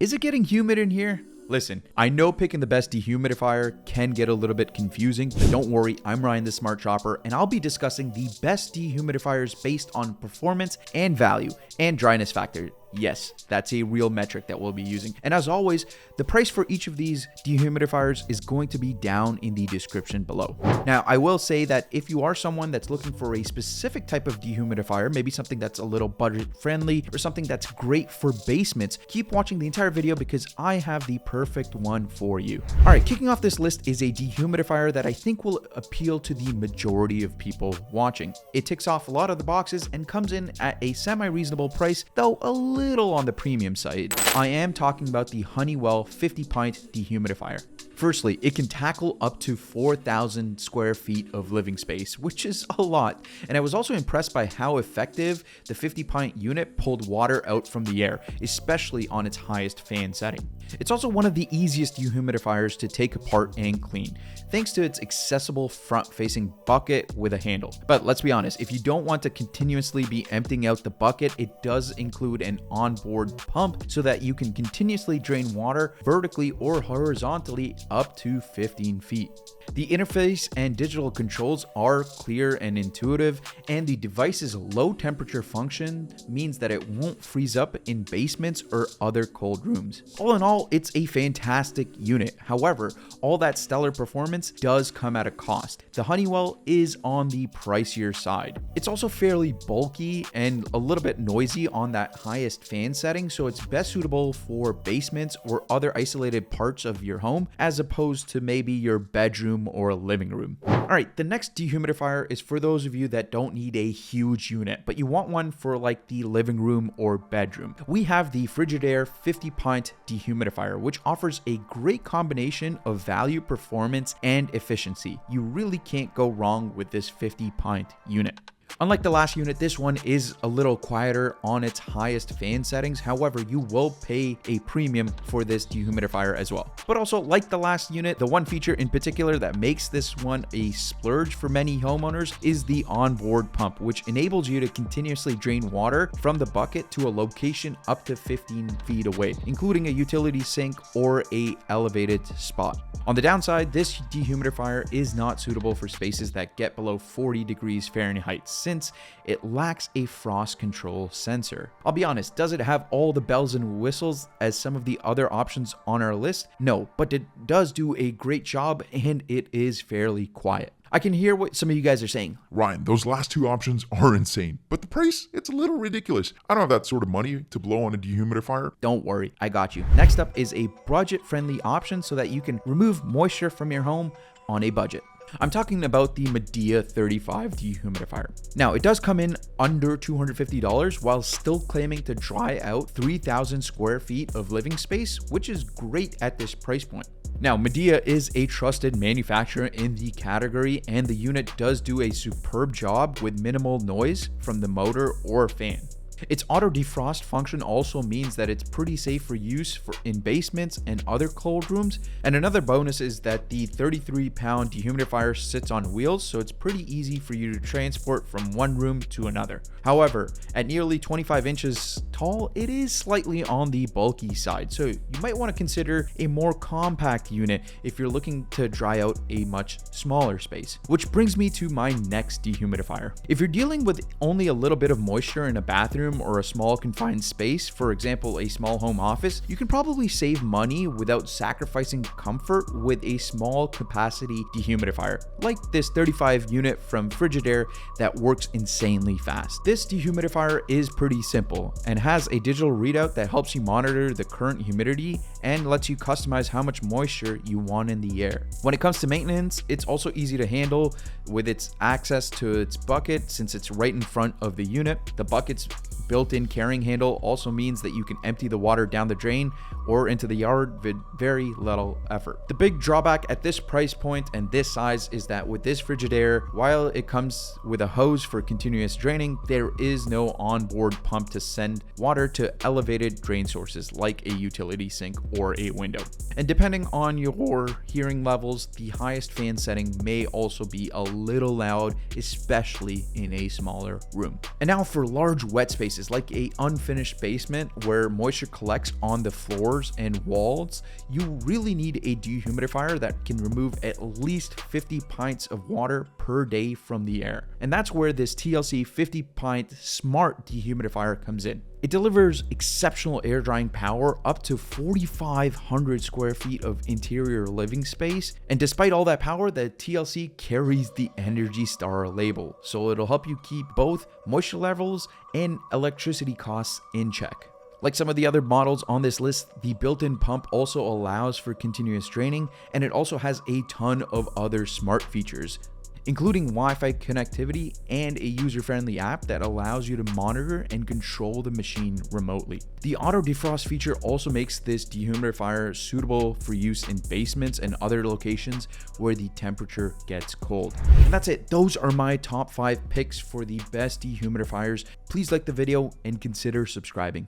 Is it getting humid in here? Listen, I know picking the best dehumidifier can get a little bit confusing, but don't worry, I'm Ryan the Smart Shopper, and I'll be discussing the best dehumidifiers based on performance and value and dryness factor. Yes, that's a real metric that we'll be using. And as always, the price for each of these dehumidifiers is going to be down in the description below. Now, I will say that if you are someone that's looking for a specific type of dehumidifier, maybe something that's a little budget friendly or something that's great for basements, keep watching the entire video because I have the perfect one for you. All right, kicking off this list is a dehumidifier that I think will appeal to the majority of people watching. It ticks off a lot of the boxes and comes in at a semi-reasonable price, though a little on the premium side. I am talking about the Honeywell 50-pint dehumidifier. Firstly, it can tackle up to 4,000 square feet of living space, which is a lot. And I was also impressed by how effective the 50-pint unit pulled water out from the air, especially on its highest fan setting. It's also one of the easiest dehumidifiers to take apart and clean, thanks to its accessible front-facing bucket with a handle. But let's be honest, if you don't want to continuously be emptying out the bucket, it does include an onboard pump so that you can continuously drain water vertically or horizontally up to 15 feet. The interface and digital controls are clear and intuitive, and the device's low temperature function means that it won't freeze up in basements or other cold rooms. All in all, it's a fantastic unit. However, all that stellar performance does come at a cost. The Honeywell is on the pricier side. It's also fairly bulky and a little bit noisy on that highest fan setting, so it's best suitable for basements or other isolated parts of your home as opposed to maybe your bedroom or living room. All right, the next dehumidifier is for those of you that don't need a huge unit, but you want one for like the living room or bedroom. We have the Frigidaire 50-pint dehumidifier, which offers a great combination of value, performance, and efficiency. You really can't go wrong with this 50-pint unit. Unlike the last unit, this one is a little quieter on its highest fan settings. However, you will pay a premium for this dehumidifier as well. But also, like the last unit, the one feature in particular that makes this one a splurge for many homeowners is the onboard pump, which enables you to continuously drain water from the bucket to a location up to 15 feet away, including a utility sink or a elevated spot. On the downside, this dehumidifier is not suitable for spaces that get below 40 degrees Fahrenheit, since it lacks a frost control sensor. I'll be honest, does it have all the bells and whistles as some of the other options on our list? No, but it does do a great job and it is fairly quiet. I can hear what some of you guys are saying. Ryan, those last two options are insane, but the price, it's a little ridiculous. I don't have that sort of money to blow on a dehumidifier. Don't worry, I got you. Next up is a budget-friendly option so that you can remove moisture from your home on a budget. I'm talking about the Midea 35 dehumidifier. Now, it does come in under $250 while still claiming to dry out 3,000 square feet of living space, which is great at this price point. Now, Midea is a trusted manufacturer in the category, and the unit does do a superb job with minimal noise from the motor or fan. Its auto defrost function also means that it's pretty safe for use in basements and other cold rooms. And another bonus is that the 33-pound dehumidifier sits on wheels, so it's pretty easy for you to transport from one room to another. However, at nearly 25 inches tall, it is slightly on the bulky side, so you might want to consider a more compact unit if you're looking to dry out a much smaller space. Which brings me to my next dehumidifier. If you're dealing with only a little bit of moisture in a bathroom or a small confined space, for example a small home office, you can probably save money without sacrificing comfort with a small capacity dehumidifier like this 35 unit from Frigidaire that works insanely fast. This dehumidifier is pretty simple and has a digital readout that helps you monitor the current humidity and lets you customize how much moisture you want in the air. When it comes to maintenance, it's also easy to handle with its access to its bucket since it's right in front of the unit. The bucket's built-in carrying handle also means that you can empty the water down the drain or into the yard with very little effort. The big drawback at this price point and this size is that with this Frigidaire, while it comes with a hose for continuous draining, there is no onboard pump to send water to elevated drain sources like a utility sink or a window. And depending on your hearing levels, the highest fan setting may also be a little loud, especially in a smaller room. And now for large wet spaces like a unfinished basement where moisture collects on the floor floors and walls, you really need a dehumidifier that can remove at least 50 pints of water per day from the air. And that's where this TLC 50 pint smart dehumidifier comes in. It delivers exceptional air drying power up to 4,500 square feet of interior living space. And despite all that power, the TLC carries the Energy Star label. So it'll help you keep both moisture levels and electricity costs in check. Like some of the other models on this list, the built-in pump also allows for continuous draining, and it also has a ton of other smart features, including Wi-Fi connectivity and a user-friendly app that allows you to monitor and control the machine remotely. The auto defrost feature also makes this dehumidifier suitable for use in basements and other locations where the temperature gets cold. And that's it. Those are my top 5 picks for the best dehumidifiers. Please like the video and consider subscribing.